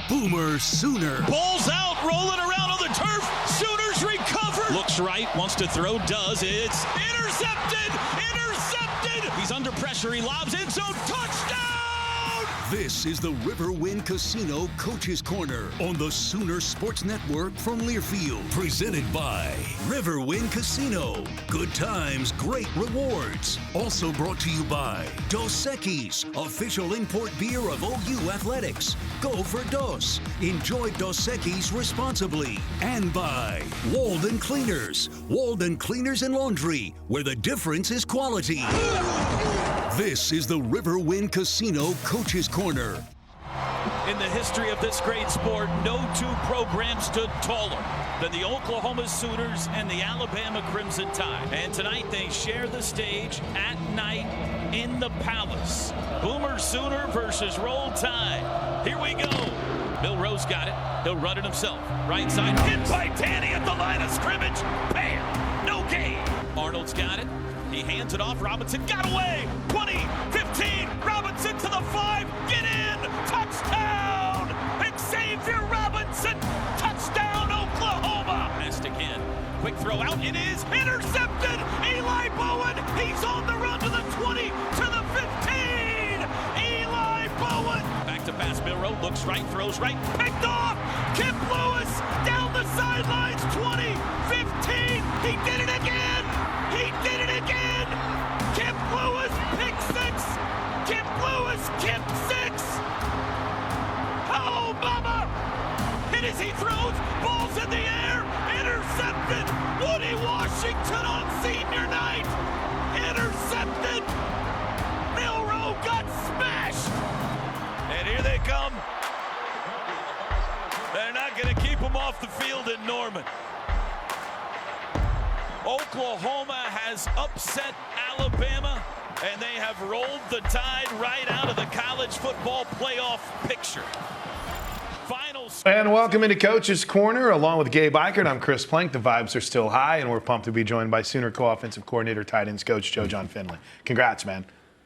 Boomer Sooner. Ball's out, rolling around on the turf. Sooners recover. Looks right, wants to throw, does. It's intercepted. He's under pressure. He lobs in zone. Touchdown! This is the Riverwind Casino Coach's Corner on the Sooner Sports Network from Learfield. Presented by Riverwind Casino. Good times, great rewards. Also brought to you by Dos Equis, official import beer of OU Athletics. Go for Dos. Enjoy Dos Equis responsibly. And by Walden Cleaners. Walden Cleaners and Laundry, where the difference is quality. This is the Riverwind Casino Coach's Corner. In the history of this great sport, no two programs stood taller than the Oklahoma Sooners and the Alabama Crimson Tide. And tonight they share the stage at night in the Palace. Boomer Sooner versus Roll Tide. Here we go. Bill Rose got it. He'll run it himself. Right side, hit by Danny at the line of scrimmage. Bam! No gain. Arnold's got it. He hands it off. Robinson got away. 20, 15. Robinson to the 5. Get in. Touchdown. Xavier Robinson. Touchdown, Oklahoma. Missed again. Quick throw out. It is intercepted. Eli Bowen. He's on the run to the 20, to the 15. Eli Bowen. Back to pass. Milroe looks right, throws right. Picked off. Kip Lewis down the sidelines. 20, 15. He did it again. He did it again! Kip Lewis, pick 6! Kip Lewis, Kip 6! Oh, Bubba! Hit as he throws, ball's in the air, intercepted! Woody Washington on senior night! Intercepted! Milroe got smashed! And here they come. They're not going to keep him off the field in Norman. Oklahoma has upset Alabama, and they have rolled the Tide right out of the college football playoff picture. And welcome into Coach's Corner, along with Gabe Eichert. I'm Chris Plank. The vibes are still high, and we're pumped to be joined by Sooner co-offensive coordinator, tight ends coach Joe Jon Finley. Congrats, man.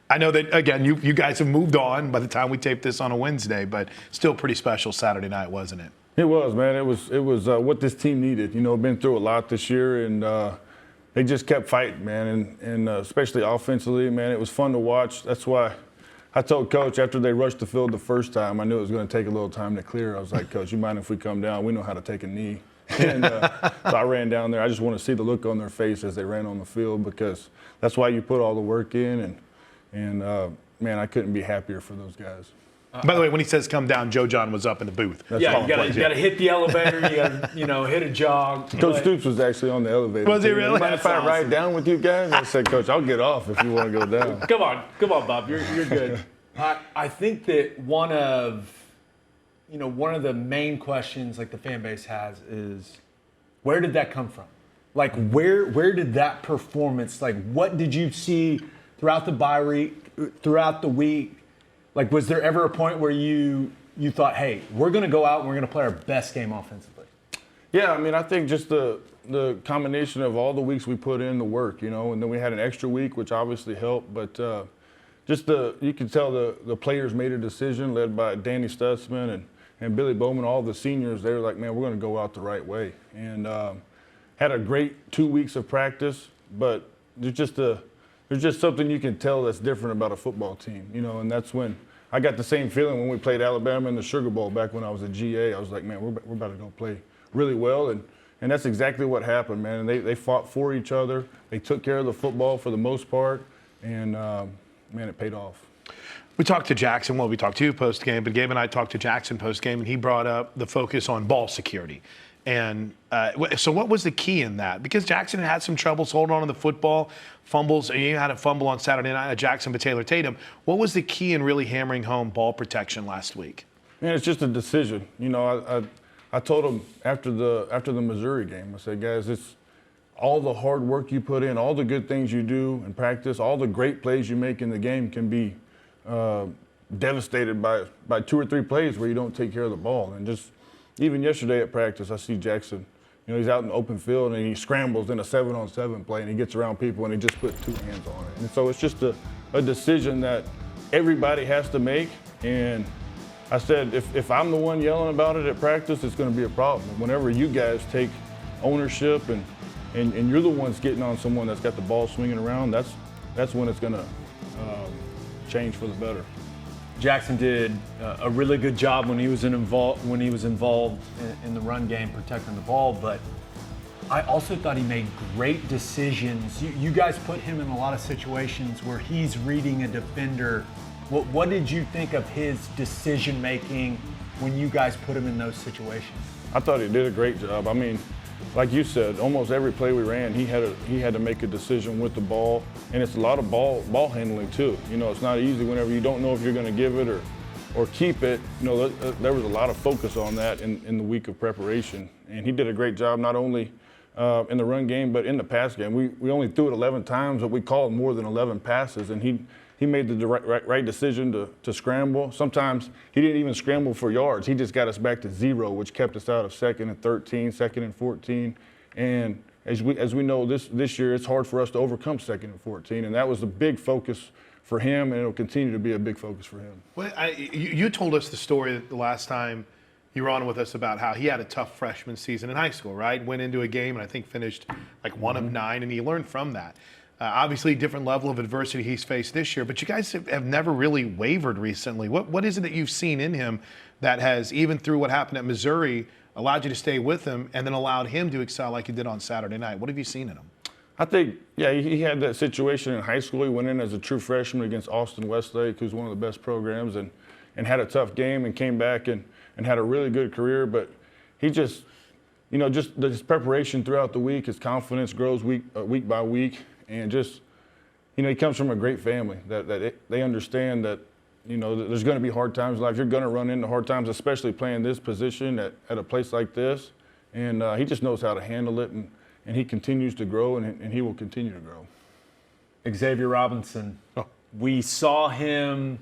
I know that, again, you guys have moved on by the time we taped this on a Wednesday, but still pretty special Saturday night, wasn't it? It was, man. It was what this team needed. You know, been through a lot this year, and they just kept fighting, man, and especially offensively, man. It was fun to watch. That's why I told Coach after they rushed the field the first time, I knew it was going to take a little time to clear. I was like, Coach, you mind if we come down? We know how to take a knee. And so I ran down there. I just want to see the look on their face as they ran on the field, because that's why you put all the work in. And man, I couldn't be happier for those guys. By the way, when he says come down, Joe Jon was up in the booth. That's you got to hit the elevator. You got to, hit a jog. Coach Stoops was actually on the elevator. Was he really? Mind if I ride down with you guys? I said, Coach, I'll get off if you want to go down. Come on, Bob. You're good. I think that one of the main questions like the fan base has is, where did that come from? Like, where did that performance? Like, what did you see throughout the bye week, throughout the week? Like, was there ever a point where you thought, hey, we're going to go out and we're going to play our best game offensively? Yeah, I mean, I think just the combination of all the weeks we put in the work, and then we had an extra week, which obviously helped. But you could tell the players made a decision, led by Danny Stutzman and Billy Bowman, all the seniors. They were like, man, we're going to go out the right way. And had a great 2 weeks of practice, but there's just something you can tell that's different about a football team, and that's when I got the same feeling when we played Alabama in the Sugar Bowl back when I was a GA. I was like, man, we're about to go play really well, and that's exactly what happened, man. And they fought for each other. They took care of the football for the most part, and, man, it paid off. We talked to Jackson. Well, we talked to you post-game, but Gabe and I talked to Jackson post-game, and he brought up the focus on ball security. And so what was the key in that? Because Jackson had some troubles holding on to the football, fumbles. You had a fumble on Saturday night at Jackson, but Taylor Tatum. What was the key in really hammering home ball protection last week? Man, it's just a decision. I told them after the Missouri game, I said, guys, it's all the hard work you put in, all the good things you do in practice, all the great plays you make in the game can be devastated by 2 or 3 plays where you don't take care of the ball. And just even yesterday at practice, I see Jackson, he's out in the open field and he scrambles in a 7-on-7 play and he gets around people and he just puts 2 hands on it. And so it's just a decision that everybody has to make. And I said, if I'm the one yelling about it at practice, it's going to be a problem. Whenever you guys take ownership and you're the ones getting on someone that's got the ball swinging around, that's when it's going to change for the better. Jackson did a really good job when he was involved in the run game, protecting the ball. But I also thought he made great decisions. You guys put him in a lot of situations where he's reading a defender. What did you think of his decision making when you guys put him in those situations? I thought he did a great job. I mean, like you said, almost every play we ran, he had to make a decision with the ball, and it's a lot of ball handling too. You know, it's not easy whenever you don't know if you're going to give it or keep it. You know, there was a lot of focus on that in the week of preparation, and he did a great job not only in the run game but in the pass game. We only threw it 11 times, but we called more than 11 passes, and he made the right decision to scramble. Sometimes he didn't even scramble for yards. He just got us back to 0, which kept us out of 2nd and 13, 2nd and 14. And as we know, this year it's hard for us to overcome 2nd and 14, and that was a big focus for him, and it'll continue to be a big focus for him. Well, you told us the story the last time you were on with us about how he had a tough freshman season in high school, right? Went into a game and I think finished like 1 of 9, and he learned from that. Obviously, different level of adversity he's faced this year, but you guys have never really wavered recently. What is it that you've seen in him that has, even through what happened at Missouri, allowed you to stay with him and then allowed him to excel like he did on Saturday night? What have you seen in him? I think, yeah, he had that situation in high school. He went in as a true freshman against Austin Westlake, who's one of the best programs, and had a tough game and came back and had a really good career. But he just, you know, just his preparation throughout the week, his confidence grows week by week. And just, you know, he comes from a great family that they understand that, you know, there's going to be hard times in life. You're going to run into hard times, especially playing this position at a place like this. And he just knows how to handle it, and he continues to grow, and he will continue to grow. Xavier Robinson. Oh. We saw him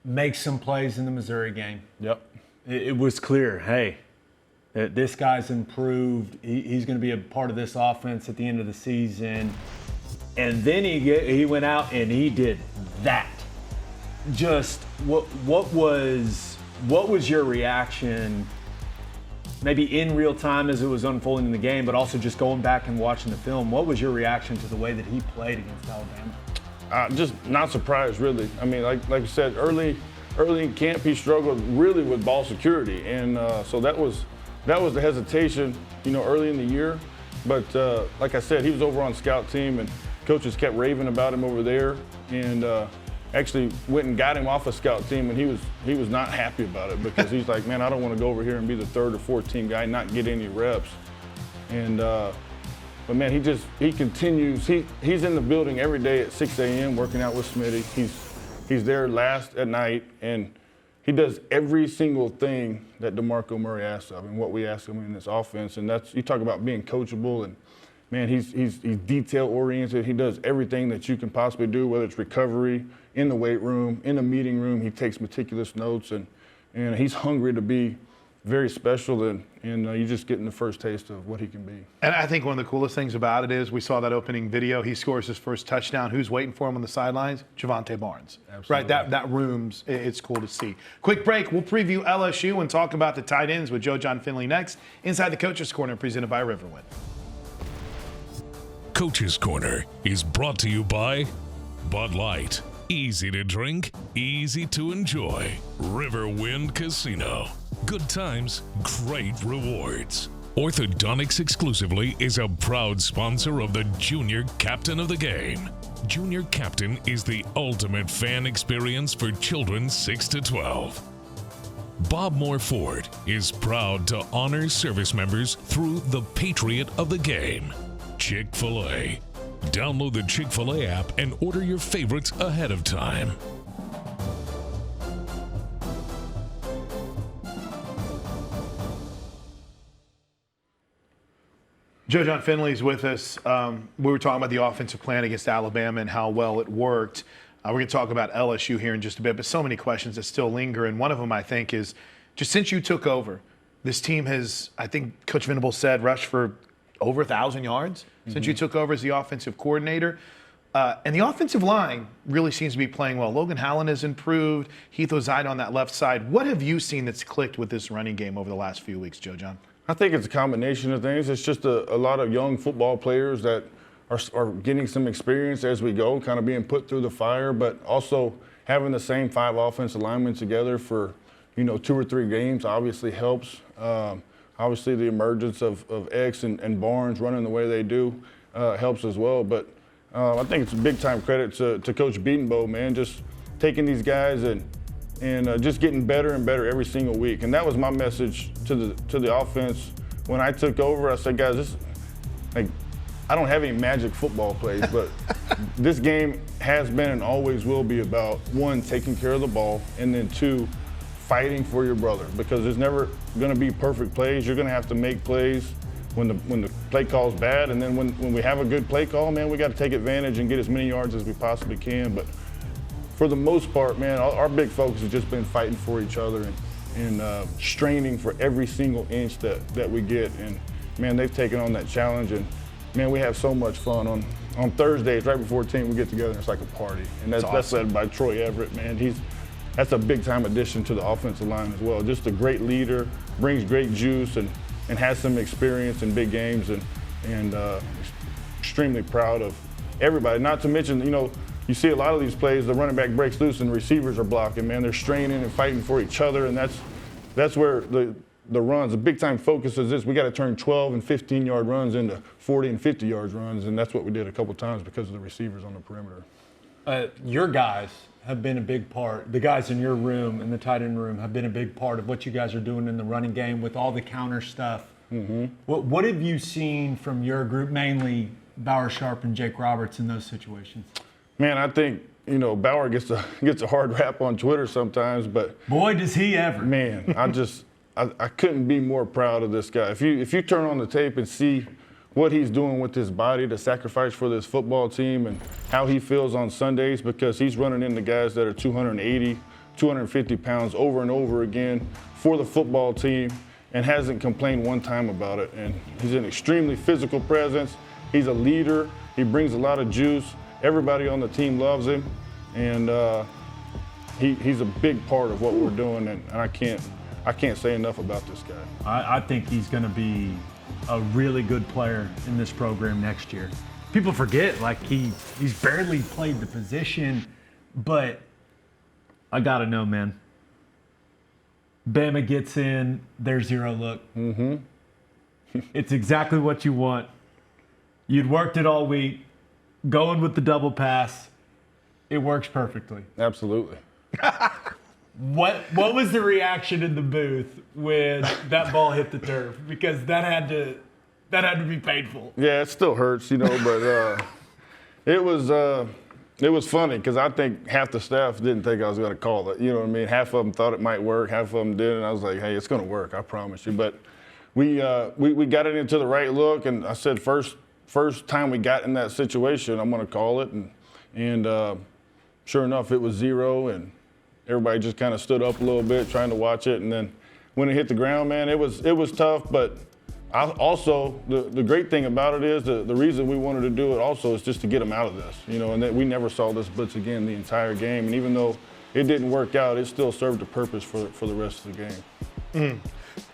make some plays in the Missouri game. Yep. It was clear, hey, this guy's improved. He's going to be a part of this offense at the end of the season. And then he went out and he did that. Just what was your reaction, maybe in real time as it was unfolding in the game, but also just going back and watching the film? What was your reaction to the way that he played against Alabama? Just not surprised, really. I mean, like you said, early in camp, he struggled really with ball security, and so that was the hesitation, you know, early in the year. But like I said, he was over on scout team, and coaches kept raving about him over there, and actually went and got him off a scout team, and he was not happy about it because he's like, man, I don't want to go over here and be the 3rd or 4th team guy and not get any reps. And but man, he continues. He's in the building every day at 6 a.m. working out with Smitty. He's there last at night, and he does every single thing that DeMarco Murray asks of him, what we ask him in this offense. And that's, you talk about being coachable, and man, he's detail oriented. He does everything that you can possibly do, whether it's recovery, in the weight room, in the meeting room. He takes meticulous notes, and he's hungry to be very special, and you're just getting the first taste of what he can be. And I think one of the coolest things about it is we saw that opening video. He scores his first touchdown. Who's waiting for him on the sidelines? Javante Barnes. Absolutely. Right, that room's, it's cool to see. Quick break. We'll preview LSU and talk about the tight ends with Joe Jon Finley next. Inside the Coach's Corner, presented by Riverwind. Coach's Corner is brought to you by Bud Light. Easy to drink, easy to enjoy. Riverwind Casino. Good times, great rewards. Orthodontics Exclusively is a proud sponsor of the Junior Captain of the Game. Junior Captain is the ultimate fan experience for children 6 to 12. Bob Moore Ford is proud to honor service members through the Patriot of the Game. Chick-fil-A. Download the Chick-fil-A app and order your favorites ahead of time. Joe Jon Finley's with us. We were talking about the offensive plan against Alabama and how well it worked. We're going to talk about LSU here in just a bit, but so many questions that still linger. And one of them, I think, is just since you took over, this team has, I think Coach Venables said, rushed for over 1,000 yards since you took over as the offensive coordinator. And the offensive line really seems to be playing well. Logan Hallen has improved. Heath Ozide on that left side. What have you seen that's clicked with this running game over the last few weeks, Joe John? I think it's a combination of things. It's just a lot of young football players that are getting some experience as we go, kind of being put through the fire, but also having the same 5 offensive linemen together for, 2 or 3 games obviously helps. Obviously, the emergence of X and Barnes running the way they do helps as well. But I think it's a big-time credit to Coach Beatonbow, man, just taking these guys and just getting better and better every single week. And that was my message to the offense when I took over. I said, guys, I don't have any magic football plays, but this game has been and always will be about, 1, taking care of the ball, and then 2, fighting for your brother, because there's never going to be perfect plays. You're going to have to make plays when the play call's bad, and then when we have a good play call, man, we got to take advantage and get as many yards as we possibly can. But for the most part, man, our big focus has just been fighting for each other and straining for every single inch that we get. And, man, they've taken on that challenge. And, man, we have so much fun. On Thursdays, right before team, we get together and it's like a party. And that's led by Troy Everett, man. That's a big-time addition to the offensive line as well. Just a great leader, brings great juice, and has some experience in big games, and extremely proud of everybody. Not to mention, you see a lot of these plays, the running back breaks loose and the receivers are blocking, man. They're straining and fighting for each other, and that's where the runs, the big-time focus is this. We got to turn 12 and 15-yard runs into 40 and 50-yard runs, and that's what we did a couple times because of the receivers on the perimeter. Your guys have been a big part. The guys in your room, in the tight end room, have been a big part of what you guys are doing in the running game with all the counter stuff. Mm-hmm. What have you seen from your group, mainly Bauer Sharp and Jake Roberts, in those situations? Man, I think, Bauer gets a hard rap on Twitter sometimes, but boy, does he ever. Man, I couldn't be more proud of this guy. If you turn on the tape and see what he's doing with his body to sacrifice for this football team and how he feels on Sundays, because he's running into guys that are 280, 250 pounds over and over again for the football team and hasn't complained one time about it. And he's an extremely physical presence. He's a leader. He brings a lot of juice. Everybody on the team loves him. And he's a big part of what we're doing. And I can't say enough about this guy. I think he's going to be a really good player in this program next year. People forget, he's barely played the position, but I got to know, man. Bama gets in, their zero look. Mm-hmm. It's exactly what you want. You'd worked it all week, going with the double pass. It works perfectly. Absolutely. What was the reaction in the booth when that ball hit the turf? Because that had to be painful. Yeah, it still hurts, but it was funny because I think half the staff didn't think I was going to call it. You know what I mean? Half of them thought it might work, half of them didn't. I was like, hey, it's going to work, I promise you. But we got it into the right look, and I said first time we got in that situation, I'm going to call it, and sure enough, it was zero, and everybody just kind of stood up a little bit trying to watch it, and then when it hit the ground, man, it was tough. But also, the great thing about it is the reason we wanted to do it also is just to get them out of this, and that we never saw this blitz again the entire game. And even though it didn't work out, it still served a purpose for the rest of the game. Mm.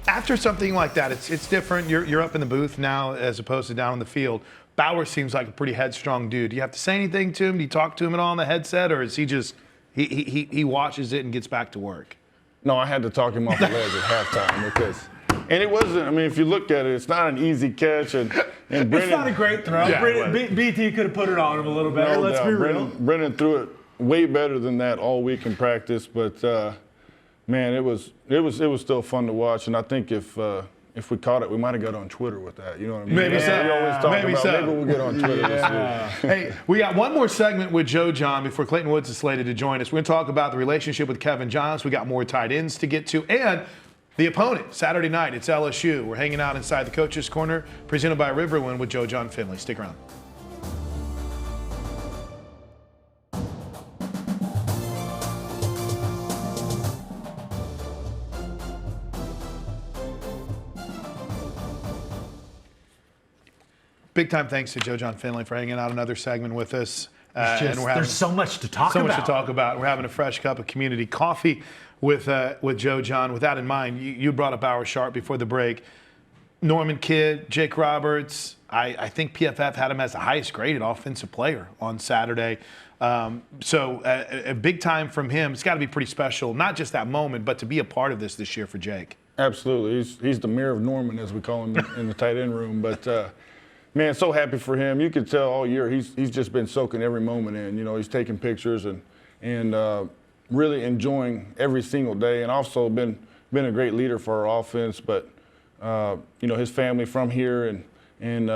After something like that, it's different. You're up in the booth now as opposed to down on the field. Bauer seems like a pretty headstrong dude. Do you have to say anything to him? Do you talk to him at all on the headset, or is he just he watches it and gets back to work? No, I had to talk him off the ledge at halftime because, and it wasn't. I mean, if you look at it, it's not an easy catch, and Brennan, it's not a great throw. Yeah, BT could have put it on him a little better. Let's be real. Brennan threw it way better than that all week in practice, but man, it was still fun to watch, and I think if we caught it, we might have got on Twitter with that. You know what I mean? Maybe so. We always talk Maybe about so. Maybe we'll get on Twitter this week. Hey, we got one more segment with Joe John before Clayton Woods is slated to join us. We're going to talk about the relationship with Kevin Johns. We got more tight ends to get to, and the opponent Saturday night. It's LSU. We're hanging out inside the Coach's Corner, presented by Riverwind with Joe John Finley. Stick around. Big time thanks to Joe John Finley for hanging out another segment with us. There's so much to talk about. So much to talk about. We're having a fresh cup of community coffee with Joe Jon. With that in mind, you brought up Bauer Sharp before the break. Norman Kidd, Jake Roberts. I think PFF had him as the highest graded offensive player on Saturday. So a big time from him. It's got to be pretty special, not just that moment, but to be a part of this year for Jake. Absolutely. He's the mayor of Norman, as we call him in the tight end room. But, man, so happy for him. You could tell all year he's just been soaking every moment in. You know, he's taking pictures and really enjoying every single day, and also been a great leader for our offense. But, you know, his family from here, and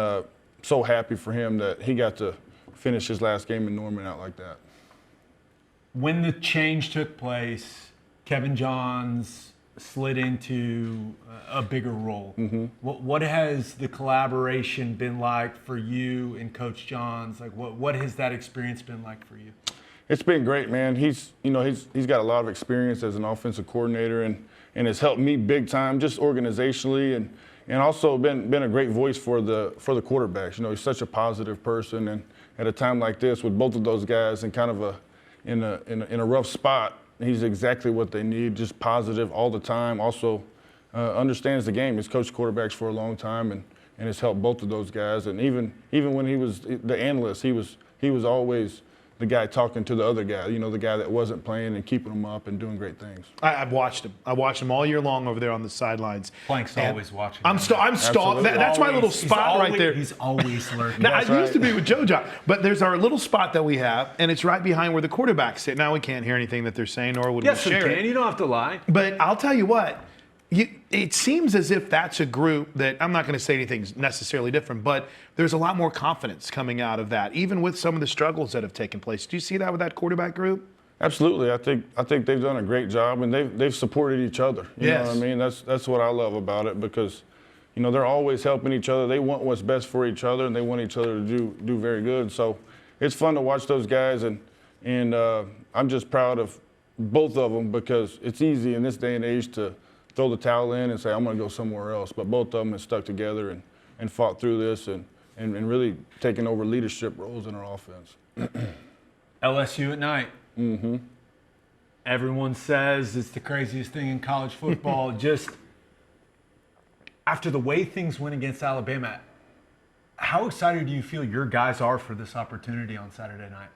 so happy for him that he got to finish his last game in Norman out like that. When the change took place, Kevin Johns slid into a bigger role. Mm-hmm. What has the collaboration been like for you and Coach Johns? Like, what has that experience been like for you? It's been great, man. He's got a lot of experience as an offensive coordinator, and has helped me big time, just organizationally, and also been a great voice for the quarterbacks. You know, he's such a positive person, and at a time like this, with both of those guys in kind of in a rough spot, he's exactly what they need. Just positive all the time. Also understands the game. He's coached quarterbacks for a long time, and has helped both of those guys. And even when he was the analyst, he was always the guy talking to the other guy, you know, the guy that wasn't playing and keeping them up and doing great things. I've watched him. I watched him all year long over there on the sidelines. Plank's always watching. I'm stalking. That's my little spot right there. He's always lurking. Now, I used to be with Joe Jon, but there's our little spot that we have, and it's right behind where the quarterbacks sit. Now we can't hear anything that they're saying, nor would we share it. You don't have to lie. But I'll tell you what. It seems as if that's a group that, I'm not going to say anything necessarily different, but there's a lot more confidence coming out of that, even with some of the struggles that have taken place. Do you see that with that quarterback group? Absolutely. I think they've done a great job, and they've supported each other. You know what I mean? That's what I love about it, because, you know, they're always helping each other. They want what's best for each other, and they want each other to do very good. So it's fun to watch those guys, and I'm just proud of both of them, because it's easy in this day and age to throw the towel in and say, I'm going to go somewhere else. But both of them have stuck together and fought through this and really taken over leadership roles in our offense. LSU at night. Mm-hmm. Everyone says it's the craziest thing in college football. Just after the way things went against Alabama, how excited do you feel your guys are for this opportunity on Saturday night?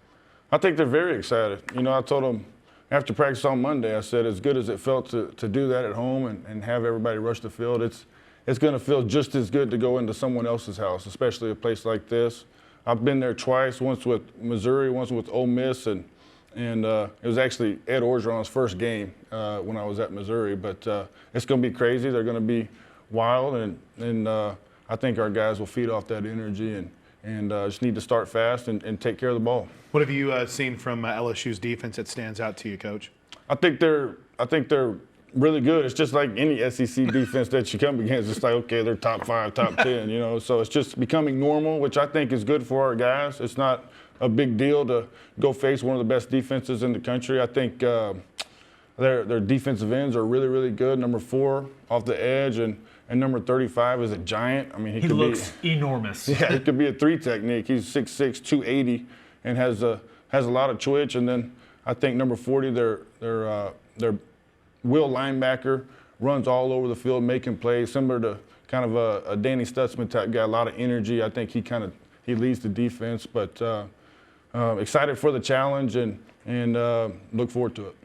I think they're very excited. You know, I told them after practice on Monday, I said, as good as it felt to do that at home and have everybody rush the field, it's going to feel just as good to go into someone else's house, especially a place like this. I've been there twice, once with Missouri, once with Ole Miss, and it was actually Ed Orgeron's first game when I was at Missouri. But it's going to be crazy. They're going to be wild, and I think our guys will feed off that energy and just need to start fast and take care of the ball. What have you seen from LSU's defense that stands out to you, Coach? I think they're really good. It's just like any SEC defense that you come against. It's like, okay, they're top 5, top 10, you know. So it's just becoming normal, which I think is good for our guys. It's not a big deal to go face one of the best defenses in the country. I think their defensive ends are really, really good. Number 4 off the edge, and number 35 is a giant. I mean, he looks enormous. Yeah, he could be a 3 technique. He's 6'6", 280, and has a lot of twitch. And then I think number 40, their Will linebacker, runs all over the field making plays, similar to kind of a Danny Stutzman type guy, a lot of energy. I think he leads the defense, but excited for the challenge and look forward to it.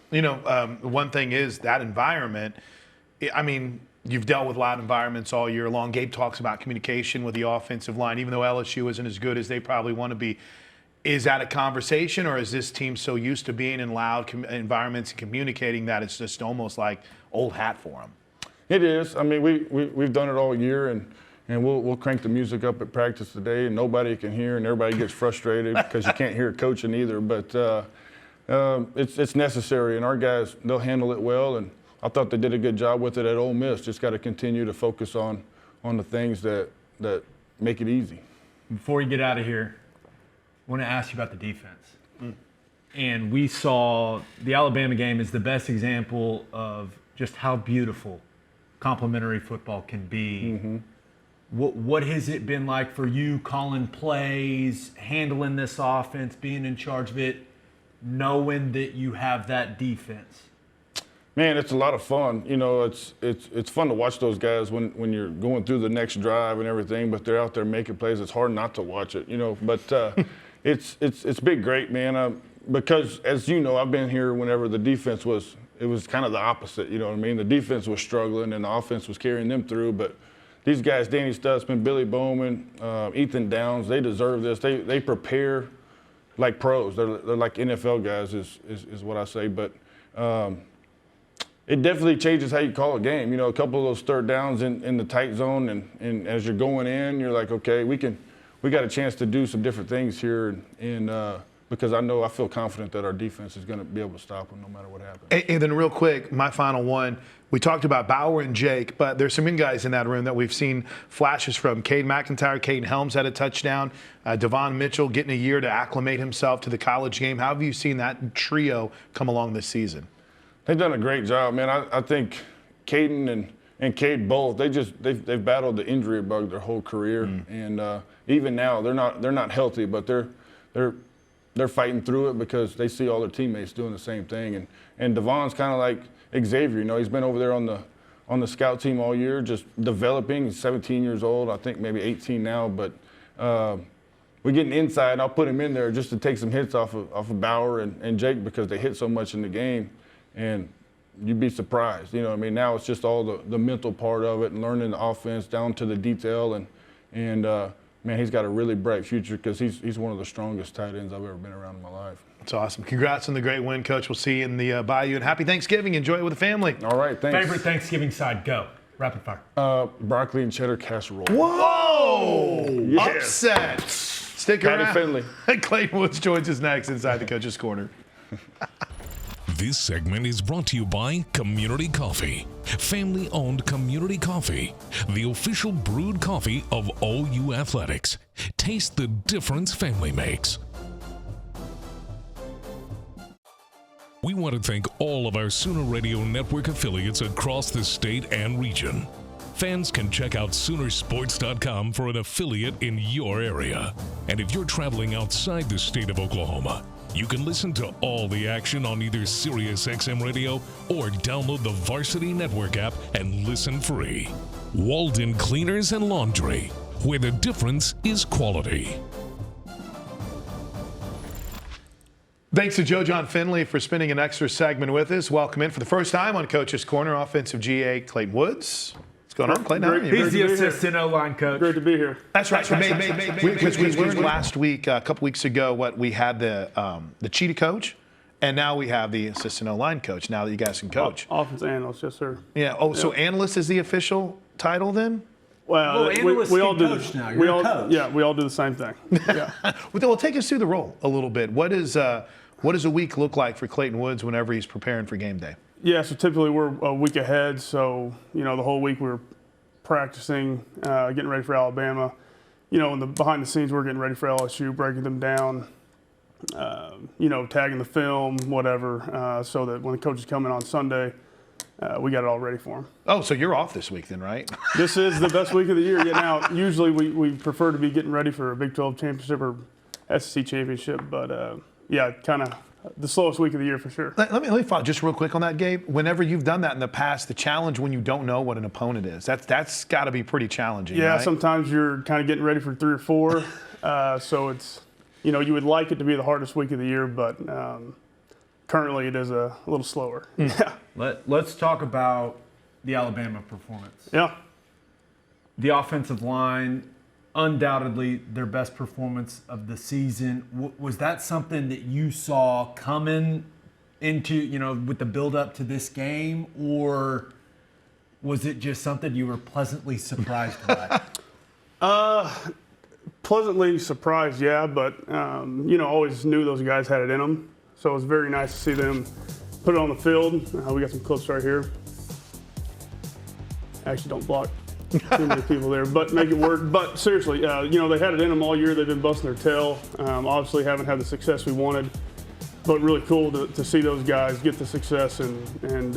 You know, one thing is that environment. I mean, you've dealt with loud environments all year long. Gabe talks about communication with the offensive line, even though LSU isn't as good as they probably want to be. Is that a conversation, or is this team so used to being in loud environments and communicating that it's just almost like old hat for them? It is. I mean, we've done it all year, and we'll crank the music up at practice today, and nobody can hear, and everybody gets frustrated because you can't hear coaching either. But it's necessary, and our guys, they'll handle it well, and I thought they did a good job with it at Ole Miss. Just got to continue to focus on the things that make it easy. Before you get out of here, I want to ask you about the defense. And we saw the Alabama game is the best example of just how beautiful complementary football can be. What has it been like for you calling plays, handling this offense, being in charge of it, knowing that you have that defense? Man, it's a lot of fun. You know, it's fun to watch those guys when you're going through the next drive and everything, but they're out there making plays. It's hard not to watch it, you know. But it's been great, man. Because as you know, I've been here whenever the defense was kind of the opposite. You know what I mean? The defense was struggling and the offense was carrying them through. But these guys, Danny Stutzman, Billy Bowman, Ethan Downs, they deserve this. They prepare like pros. They're like NFL guys, is what I say. But it definitely changes how you call a game. You know, a couple of those third downs in the tight zone, and as you're going in, you're like, okay, we got a chance to do some different things here, and because I feel confident that our defense is going to be able to stop them no matter what happens. And then real quick, my final one. We talked about Bauer and Jake, but there's some young guys in that room that we've seen flashes from. Cade McIntyre, Caden Helms had a touchdown. Devon Mitchell getting a year to acclimate himself to the college game. How have you seen that trio come along this season? They've done a great job, man. I think Caden and Cade both. They've battled the injury bug their whole career, and even now they're not healthy, but they're fighting through it because they see all their teammates doing the same thing. And Devon's kind of like Xavier, you know, he's been over there on the scout team all year, just developing. He's 17 years old, I think maybe 18 now, but we're getting inside, and I'll put him in there just to take some hits off of Bauer and Jake because they hit so much in the game. And you'd be surprised, you know what I mean? Now it's just all the mental part of it and learning the offense down to the detail. And man, he's got a really bright future because he's one of the strongest tight ends I've ever been around in my life. That's awesome. Congrats on the great win, Coach. We'll see you in the Bayou. And happy Thanksgiving. Enjoy it with the family. All right, thanks. Favorite Thanksgiving side, go. Rapid fire. Broccoli and cheddar casserole. Whoa! Yes. Upset. Stick Patty around. Finley. Clayton Woods joins us next inside the Coach's Corner. This segment is brought to you by Community Coffee, family-owned Community Coffee, the official brewed coffee of OU Athletics. Taste the difference family makes. We want to thank all of our Sooner Radio Network affiliates across the state and region. Fans can check out Soonersports.com for an affiliate in your area. And if you're traveling outside the state of Oklahoma, you can listen to all the action on either SiriusXM Radio or download the Varsity Network app and listen free. Walden Cleaners and Laundry, where the difference is quality. Thanks to Joe John Finley for spending an extra segment with us. Welcome in for the first time on Coach's Corner, offensive GA Clayton Woods. What's going on, Clayton? How are you? He's the assistant O-line coach. Great to be here. That's right. Because we learned last week, a couple weeks ago, we had the Cheetah coach, and now we have the assistant O-line coach. Now that you guys can coach, Offense analyst, yes, sir. Yeah. Oh, so analyst is the official title then? Well, analysts we all can do coach now. we You're a all, coach. yeah, we all do the same thing. Yeah. Well, take us through the role a little bit. What does a week look like for Clayton Woods whenever he's preparing for game day? Yeah, so typically we're a week ahead. So, you know, the whole week we're practicing, getting ready for Alabama. You know, behind the scenes we're getting ready for LSU, breaking them down, you know, tagging the film, whatever, so that when the coaches come in on Sunday, we got it all ready for them. Oh, so you're off this week then, right? This is the best week of the year. Yeah, now, usually we prefer to be getting ready for a Big 12 championship or SEC championship, but, yeah, kind of the slowest week of the year for sure. Let me follow just real quick on that, Gabe. Whenever you've done that in the past, the challenge when you don't know what an opponent is, that's got to be pretty challenging. Yeah, right? sometimes you're kind of getting ready for 3 or 4, so it's, you know, you would like it to be the hardest week of the year, but currently it is a little slower. Yeah. Let's talk about the Alabama performance. Yeah. The offensive line, undoubtedly their best performance of the season. Was that something that you saw coming into, you know, with the build up to this game, or was it just something you were pleasantly surprised by? Pleasantly surprised, yeah, but, you know, always knew those guys had it in them. So it was very nice to see them put it on the field. We got some clips right here. Actually, don't block too many people there, but make it work. But seriously, you know, they had it in them all year. They've been busting their tail. Obviously haven't had the success we wanted, but really cool to see those guys get the success and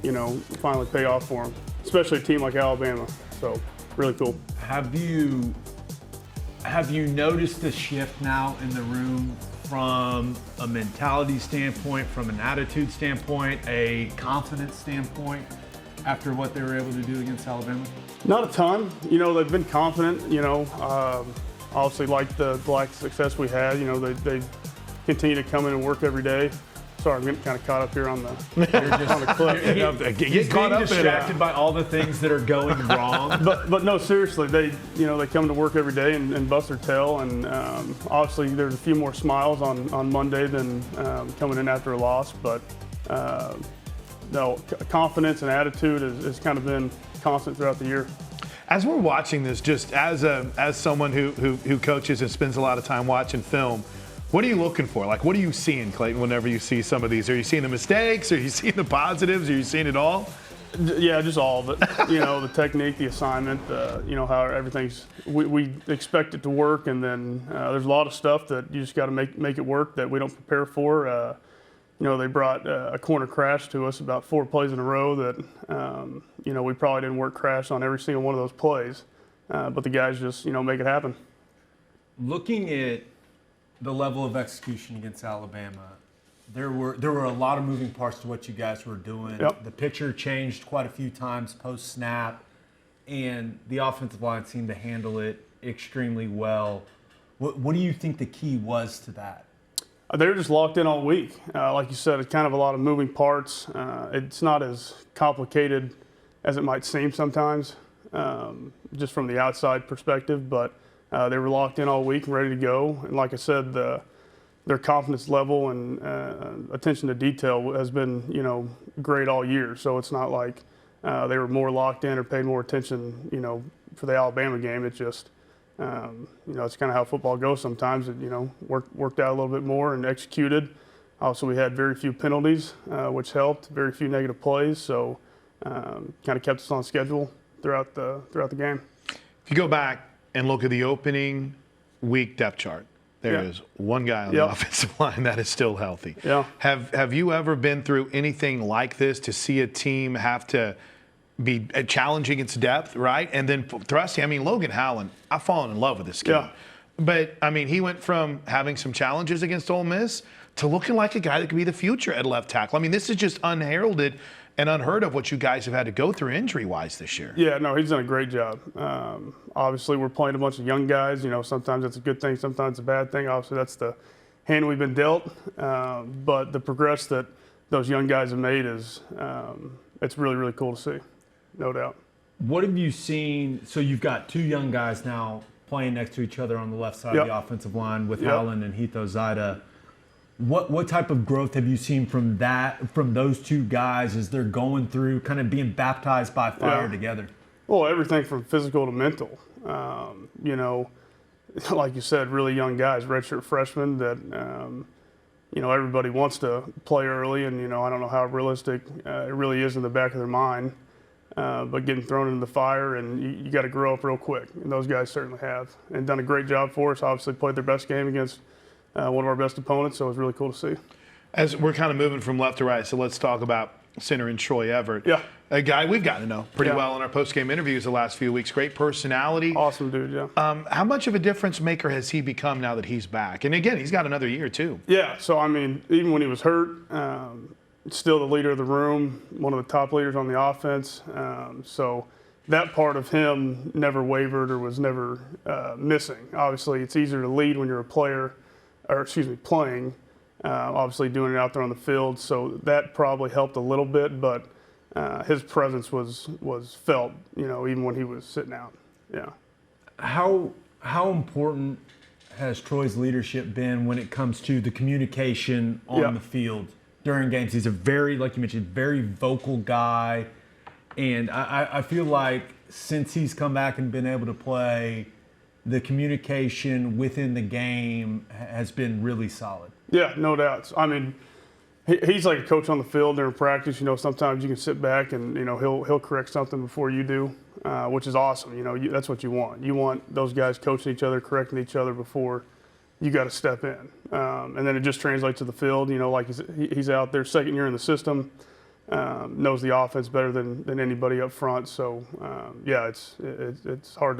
you know, finally pay off for them, especially a team like Alabama. So really cool. Have you noticed a shift now in the room from a mentality standpoint, from an attitude standpoint, a confidence standpoint after what they were able to do against Alabama? Not a ton. You know, they've been confident. You know, obviously like the lack of success we had. You know, they continue to come in and work every day. Sorry, I'm getting kind of caught up here on the clip. He's caught being up in distracted by all the things that are going wrong. But no, seriously, they come to work every day and bust their tail, and obviously there's a few more smiles on Monday than coming in after a loss. But no, confidence and attitude has kind of been constant throughout the year. As we're watching this, just as someone who coaches and spends a lot of time watching film, what are you looking for? Like, what are you seeing, Clayton, whenever you see some of these? Are you seeing the mistakes? Are you seeing the positives? Are you seeing it all? Yeah, just all of it. You know, the technique, the assignment, you know, how everything's, we expect it to work, and then there's a lot of stuff that you just got to make it work that we don't prepare for. You know, they brought a corner crash to us about 4 plays in a row that, you know, we probably didn't work crash on every single one of those plays. But the guys just, you know, make it happen. Looking at the level of execution against Alabama, there were a lot of moving parts to what you guys were doing. Yep. The picture changed quite a few times post-snap, and the offensive line seemed to handle it extremely well. What do you think the key was to that? They were just locked in all week. Like you said, it's kind of a lot of moving parts. It's not as complicated as it might seem sometimes, just from the outside perspective, but they were locked in all week and ready to go. And like I said, their confidence level and attention to detail has been, you know, great all year. So it's not like they were more locked in or paid more attention, you know, for the Alabama game. It's just, you know, it's kind of how football goes sometimes. It, you know, worked out a little bit more and executed. Also, we had very few penalties, which helped. Very few negative plays. So kind of kept us on schedule throughout the game. If you go back and look at the opening week depth chart, there is one guy on the offensive line that is still healthy. Yeah. Have you ever been through anything like this, to see a team have to be challenging its depth, right? And then thrusting. I mean, Logan Howland, I've fallen in love with this kid. Yeah. But, I mean, he went from having some challenges against Ole Miss to looking like a guy that could be the future at left tackle. I mean, this is just unheralded and unheard of what you guys have had to go through injury-wise this year. Yeah, no, he's done a great job. Obviously, we're playing a bunch of young guys. You know, sometimes that's a good thing, sometimes it's a bad thing. Obviously, that's the hand we've been dealt. But the progress that those young guys have made is it's really, really cool to see, no doubt. What have you seen? So you've got two young guys now playing next to each other on the left side of the offensive line with Howland and Heath Ozida. What type of growth have you seen from those two guys as they're going through, kind of being baptized by fire together? Well, everything from physical to mental. You know, like you said, really young guys, redshirt freshmen that, you know, everybody wants to play early, and, you know, I don't know how realistic it really is in the back of their mind. But getting thrown into the fire, and you got to grow up real quick. And those guys certainly have, and done a great job for us. Obviously played their best game against one of our best opponents, so it was really cool to see. As we're kind of moving from left to right, so let's talk about center in Troy Everett. Yeah. A guy we've gotten to know pretty well in our post-game interviews the last few weeks. Great personality. Awesome dude, yeah. How much of a difference maker has he become now that he's back? And again, he's got another year too. Yeah, so I mean, even when he was hurt, still the leader of the room, one of the top leaders on the offense. So that part of him never wavered or was never missing. Obviously, it's easier to lead when you're a player, playing. Obviously, doing it out there on the field. So that probably helped a little bit, but his presence was felt, you know, even when he was sitting out. Yeah. How important has Troy's leadership been when it comes to the communication on the field during games? He's a very, like you mentioned, very vocal guy. And I feel like since he's come back and been able to play, the communication within the game has been really solid. Yeah, no doubts. I mean, he's like a coach on the field during practice. You know, sometimes you can sit back and, you know, he'll correct something before you do, which is awesome. You know, that's what you want. You want those guys coaching each other, correcting each other before you got to step in. And then it just translates to the field. You know, like he's out there, second year in the system, knows the offense better than anybody up front. So, yeah, it's hard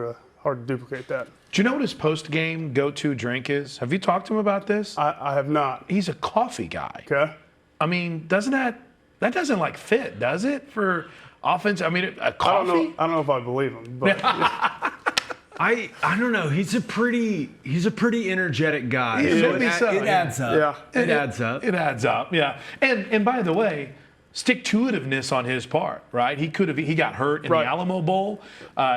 to duplicate that. Do you know what his post-game go-to drink is? Have you talked to him about this? I have not. He's a coffee guy. Okay. I mean, doesn't that doesn't like fit, does it, for offense? I mean, a coffee? I don't know if I believe him, but I don't know. He's a pretty energetic guy. Yeah, So maybe it, so. it adds up. Yeah. It adds up. It adds up, yeah. And by the way, stick-to-itiveness on his part, right? He got hurt in Right. the Alamo Bowl.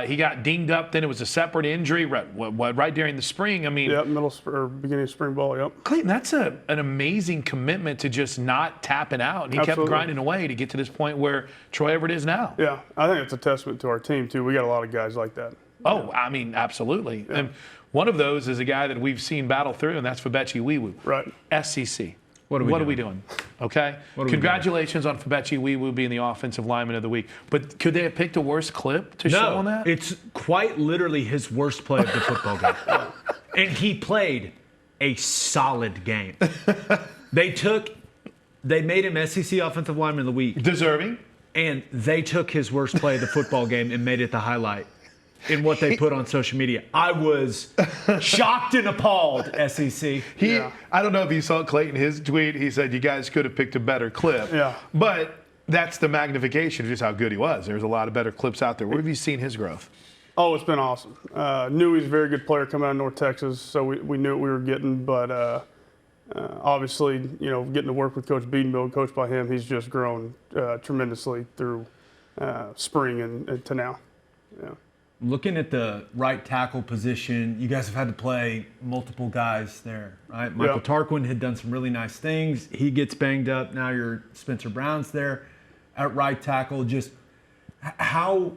He got dinged up. Then it was a separate injury right during the spring. I mean, beginning of spring ball. Yep. Clayton, that's an amazing commitment to just not tapping out. And he kept Absolutely. grinding away to get to this point where Troy Everett is now. Yeah, I think it's a testament to our team too. We got a lot of guys like that. Oh, I mean, absolutely. And one of those is a guy that we've seen battle through, and that's Fabechi Wiwu. Right. SEC. What are we doing? Okay? Congratulations on Fabechi Wiwu being the offensive lineman of the week. But could they have picked a worse clip to show on that? It's quite literally his worst play of the football game. And he played a solid game. They made him SEC Offensive Lineman of the Week, Deserving. and they took his worst play of the football game and made it the highlight in what they put on social media. I was shocked and appalled, SEC. I don't know if you saw Clayton, his tweet. He said, you guys could have picked a better clip. Yeah. But that's the magnification of just how good he was. There's a lot of better clips out there. Where have you seen his growth? Oh, it's been awesome. Knew he was a very good player coming out of North Texas, so we knew what we were getting. But obviously, getting to work with Coach Beatonville, coached by him, he's just grown tremendously through spring and to now. Yeah. Looking at the right tackle position, you guys have had to play multiple guys there, right? Michael Tarquin had done some really nice things. He gets banged up. Now you're Spencer Brown's there at right tackle. Just how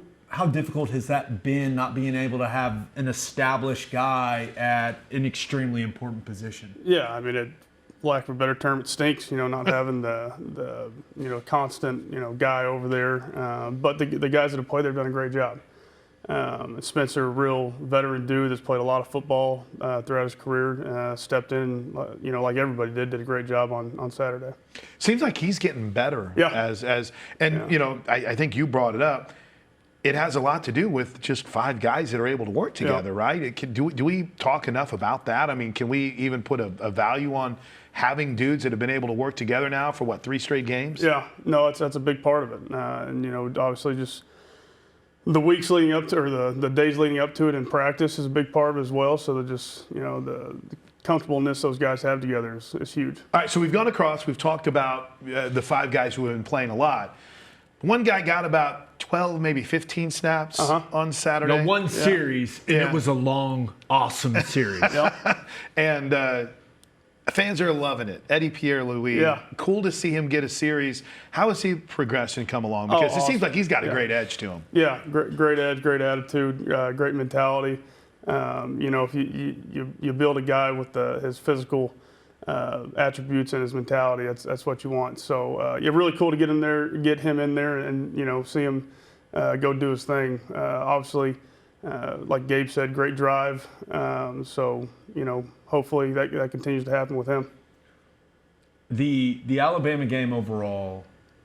difficult has that been, not being able to have an established guy at an extremely important position? Yeah, I mean, lack of a better term, it stinks, not having the constant, guy over there. But the guys that have played there have done a great job. Spencer, a real veteran dude that's played a lot of football throughout his career, stepped in, like everybody did a great job on Saturday. Seems like he's getting better. Yeah. I think you brought it up. It has a lot to do with just 5 guys that are able to work together, right? Do we talk enough about that? I mean, can we even put a value on having dudes that have been able to work together now for, 3 straight games? Yeah, no, that's a big part of it. Obviously just the weeks leading up to, or the days leading up to it in practice is a big part of it as well. So the comfortableness those guys have together is huge. All right, so we've gone across. We've talked about the 5 guys who have been playing a lot. One guy got about 12, maybe 15 snaps on Saturday. One series, and it was a long, awesome series. And fans are loving it. Eddie Pierre-Louis. Yeah. Cool to see him get a series. How has he progressed and come along? Because it seems like he's got a great edge to him. Yeah, great edge, great attitude, great mentality. If you build a guy with his physical attributes and his mentality, that's what you want. So really cool to get him in there, and see him go do his thing. Obviously, like Gabe said, great drive. Hopefully that continues to happen with him. The Alabama game overall,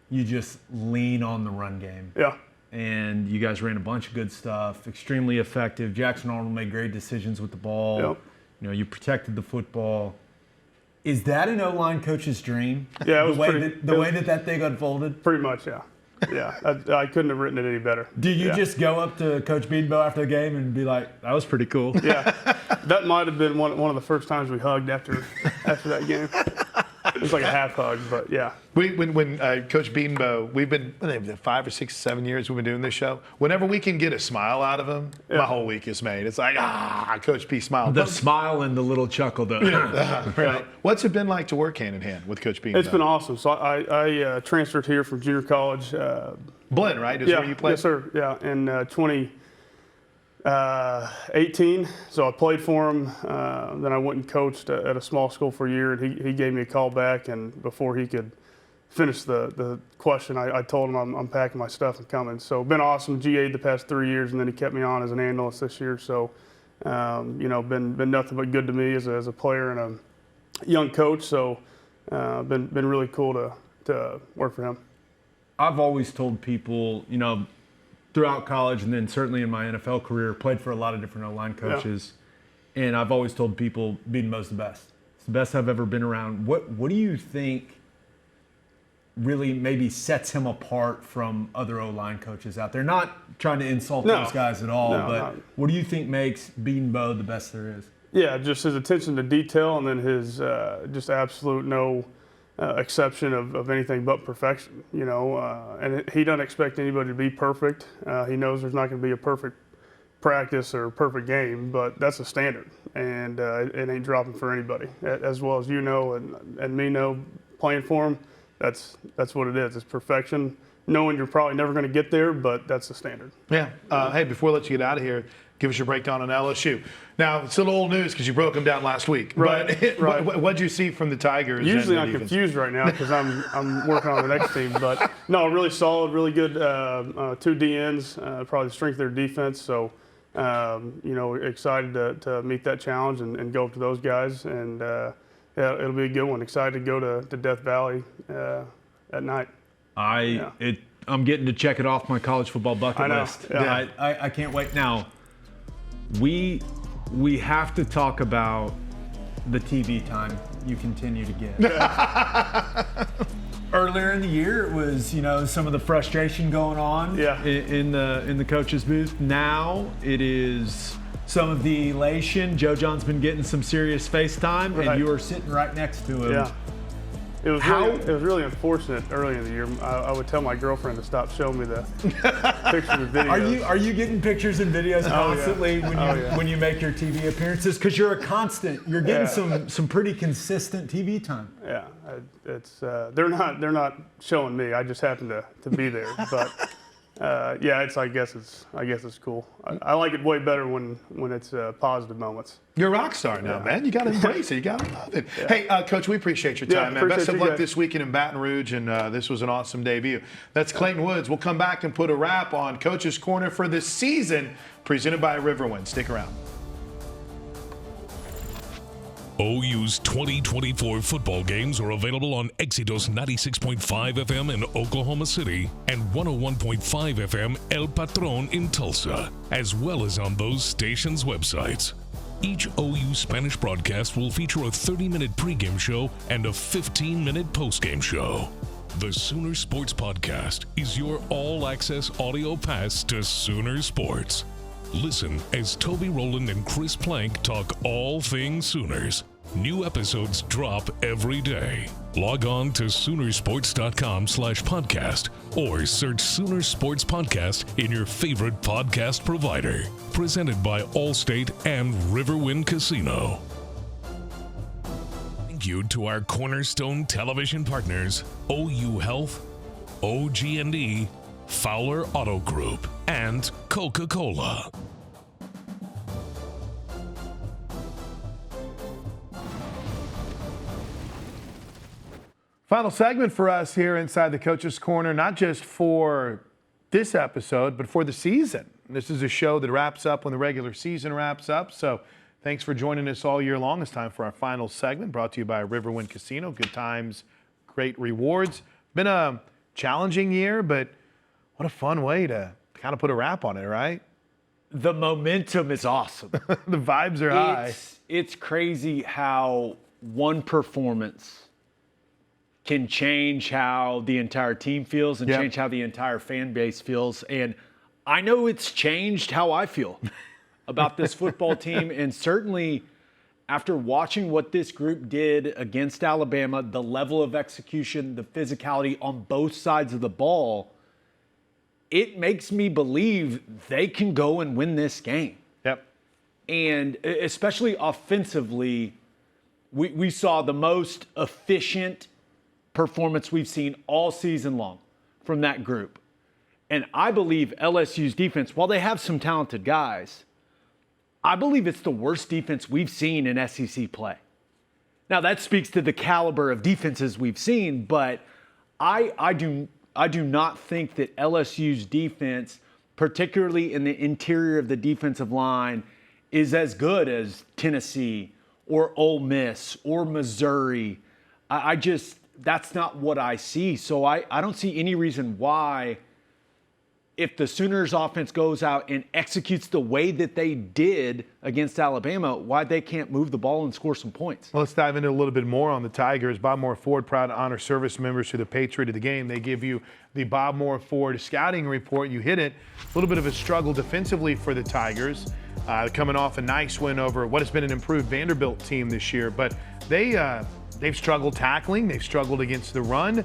you just lean on the run game. Yeah. And you guys ran a bunch of good stuff, extremely effective. Jackson Arnold made great decisions with the ball. Yep. You protected the football. Is that an O-line coach's dream? Yeah, it was the way that thing unfolded? Pretty much, yeah. Yeah, I couldn't have written it any better. Do you just go up to Coach Beatonville after the game and be like, that was pretty cool? Yeah, that might have been one of the first times we hugged after that game. It was like a half hug, but yeah. When Coach Beatonville, we've been 5 or 6, 7 years we've been doing this show. Whenever we can get a smile out of him, my whole week is made. It's like, Coach B smiled. The smile and the little chuckle, though. Right. What's it been like to work hand in hand with Coach Beatonville? It's been awesome. So I transferred here from junior college. Blinn, right? Is where you played? Yes, sir. Yeah, in 2018. So I played for him. Then I went and coached at a small school for a year, and he gave me a call back. And before he could finish the question, I told him I'm packing my stuff and coming. So been awesome. GA'd the past 3 years, and then he kept me on as an analyst this year. So been nothing but good to me as a player and a young coach. So been really cool to work for him. I've always told people, throughout college and then certainly in my NFL career, played for a lot of different O-line coaches. Yeah. And I've always told people Beaton Bowe's the best. It's the best I've ever been around. What do you think really maybe sets him apart from other O-line coaches out there? Not trying to insult those guys at all, but what do you think makes Beaton Bowe the best there is? Yeah, just his attention to detail and then his just absolute no exception of anything but perfection, and he doesn't expect anybody to be perfect. He knows there's not going to be a perfect practice or perfect game, but that's a standard, and it ain't dropping for anybody. As well as and me know, playing for him, that's what it is. It's perfection, knowing you're probably never going to get there, but that's the standard. Yeah. Hey, before I let you get out of here, give us your breakdown on LSU. Now, it's still old news because you broke them down last week. Right. But what'd you see from the Tigers? Usually I'm confused right now because I'm working on the next team. But no, really solid, really good 2 DNs, probably the strength of their defense. So, excited to meet that challenge and go up to those guys. And, it'll be a good one. Excited to go to Death Valley at night. I'm getting to check it off my college football bucket list. Yeah. I can't wait. Now, we have to talk about the TV time you continue to get. Earlier in the year, it was some of the frustration going on in the coach's booth. Now it is some of the elation. Joe John's been getting some serious FaceTime, and you are sitting right next to him. Yeah. It was really unfortunate early in the year. I would tell my girlfriend to stop showing me the pictures and videos. Are you getting pictures and videos constantly when you make your TV appearances? Because you're a constant. You're getting some pretty consistent TV time. Yeah, it's they're not showing me. I just happen to be there. But I guess it's cool. I like it way better when it's positive moments. You're a rock star now, man. You got to embrace it. You got to love it. Yeah. Hey, Coach, we appreciate your time, man. Best of luck this weekend in Baton Rouge, and this was an awesome debut. That's Clayton Woods. We'll come back and put a wrap on Coach's Corner for this season, presented by Riverwind. Stick around. OU's 2024 football games are available on Exodus 96.5 FM in Oklahoma City and 101.5 FM El Patron in Tulsa, as well as on those stations' websites. Each OU Spanish broadcast will feature a 30-minute pregame show and a 15-minute postgame show. The Sooner Sports Podcast is your all-access audio pass to Sooner Sports. Listen as Toby Rowland and Chris Plank talk all things Sooners. New episodes drop every day. Log on to Soonersports.com/podcast or search Sooner Sports Podcast in your favorite podcast provider. Presented by Allstate and Riverwind Casino. Thank you to our cornerstone television partners, OU Health, OG&E, Fowler Auto Group, and Coca-Cola. Final segment for us here inside the Coach's Corner, not just for this episode, but for the season. This is a show that wraps up when the regular season wraps up. So thanks for joining us all year long. It's time for our final segment, brought to you by Riverwind Casino. Good times, great rewards. Been a challenging year, but what a fun way to kind of put a wrap on it, right? The momentum is awesome. The vibes are high. It's crazy how one performance can change how the entire team feels and change how the entire fan base feels. And I know it's changed how I feel about this football team. And certainly after watching what this group did against Alabama, the level of execution, the physicality on both sides of the ball, it makes me believe they can go and win this game. Yep. And especially offensively, we saw the most efficient performance we've seen all season long from that group. And I believe LSU's defense, while they have some talented guys, I believe it's the worst defense we've seen in SEC play. Now that speaks to the caliber of defenses we've seen, but I do not think that LSU's defense, particularly in the interior of the defensive line, is as good as Tennessee or Ole Miss or Missouri. That's not what I see. So I don't see any reason why if the Sooners offense goes out and executes the way that they did against Alabama, why they can't move the ball and score some points. Well, let's dive into a little bit more on the Tigers. Bob Moore Ford, proud to honor service members to the Patriot of the game. They give you the Bob Moore Ford scouting report. You hit it. A little bit of a struggle defensively for the Tigers, coming off a nice win over what has been an improved Vanderbilt team this year. But they've struggled tackling. They've struggled against the run.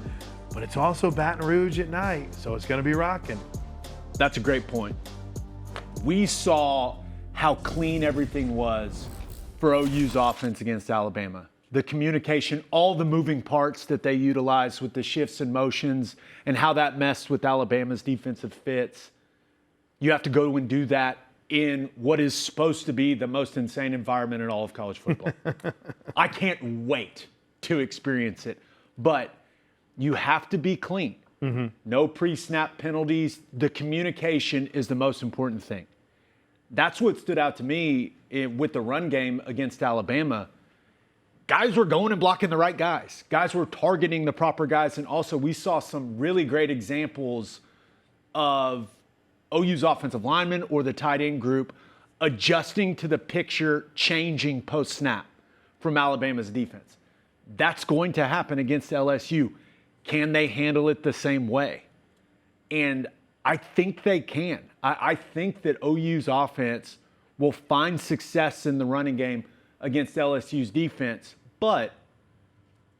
But it's also Baton Rouge at night, so it's going to be rocking. That's a great point. We saw how clean everything was for OU's offense against Alabama. The communication, all the moving parts that they utilized with the shifts and motions and how that messed with Alabama's defensive fits. You have to go and do that in what is supposed to be the most insane environment in all of college football. I can't wait to experience it, but you have to be clean. Mm-hmm. No pre-snap penalties. The communication is the most important thing. That's what stood out to me with the run game against Alabama. Guys were going and blocking the right guys. Guys were targeting the proper guys. And also we saw some really great examples of OU's offensive linemen or the tight end group adjusting to the picture, changing post-snap from Alabama's defense. That's going to happen against LSU. Can they handle it the same way? And I think they can. I think that OU's offense will find success in the running game against LSU's defense. But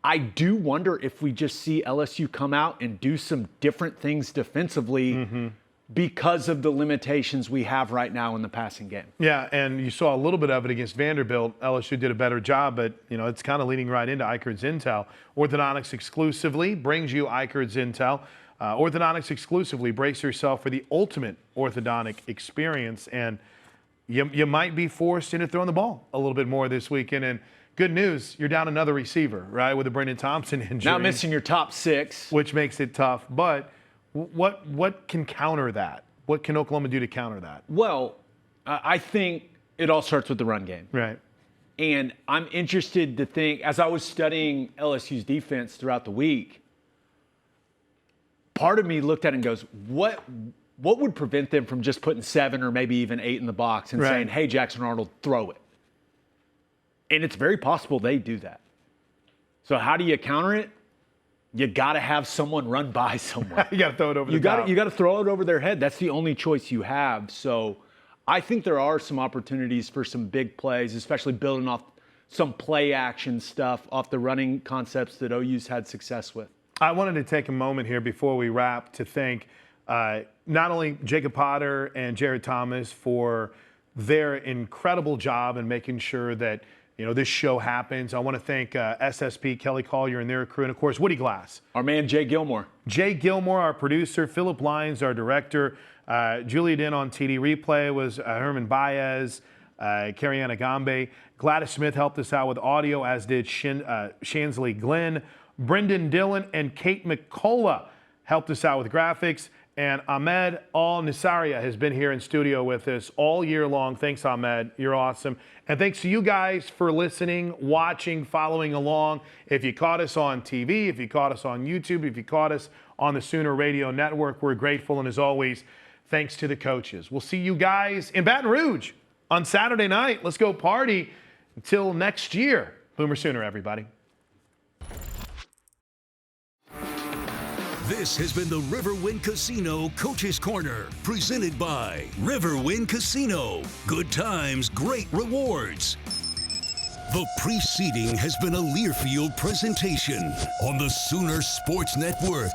I do wonder if we just see LSU come out and do some different things defensively because of the limitations we have right now in the passing game. Yeah, and you saw a little bit of it against Vanderbilt. LSU did a better job, but it's kind of leading right into Eichard's Intel. Orthodontics exclusively brings you Eichard's Intel. Orthodontics exclusively, brace yourself for the ultimate orthodontic experience, and you might be forced into throwing the ball a little bit more this weekend. And good news, you're down another receiver, right, with the Brendan Thompson injury. Not missing your top 6. Which makes it tough, but what can counter that? What can Oklahoma do to counter that? Well, I think it all starts with the run game. Right. And I'm interested to think, as I was studying LSU's defense throughout the week, part of me looked at it and goes, what would prevent them from just putting 7 or maybe even 8 in the box and saying, hey, Jackson Arnold, throw it? And it's very possible they do that. So how do you counter it? You got to have someone run by someone. You got to throw it over the top. You got to throw it over their head. That's the only choice you have. So I think there are some opportunities for some big plays, especially building off some play action stuff off the running concepts that OU's had success with. I wanted to take a moment here before we wrap to thank not only Jacob Potter and Jared Thomas for their incredible job in making sure that this show happens. I want to thank SSP, Kelly Collier, and their crew, and of course, Woody Glass. Our man, Jay Gilmore. Jay Gilmore, our producer. Philip Lyons, our director. Julia Den on TD Replay was Herman Baez, Cariana Gambe. Gladys Smith helped us out with audio, as did Shansley Glenn. Brendan Dillon and Kate McCullough helped us out with graphics. And Ahmed Al-Nasaria has been here in studio with us all year long. Thanks, Ahmed. You're awesome. And thanks to you guys for listening, watching, following along. If you caught us on TV, if you caught us on YouTube, if you caught us on the Sooner Radio Network, we're grateful. And as always, thanks to the coaches. We'll see you guys in Baton Rouge on Saturday night. Let's go party until next year. Boomer Sooner, everybody. This has been the Riverwind Casino Coach's Corner, presented by Riverwind Casino. Good times, great rewards. The preceding has been a Learfield presentation on the Sooner Sports Network.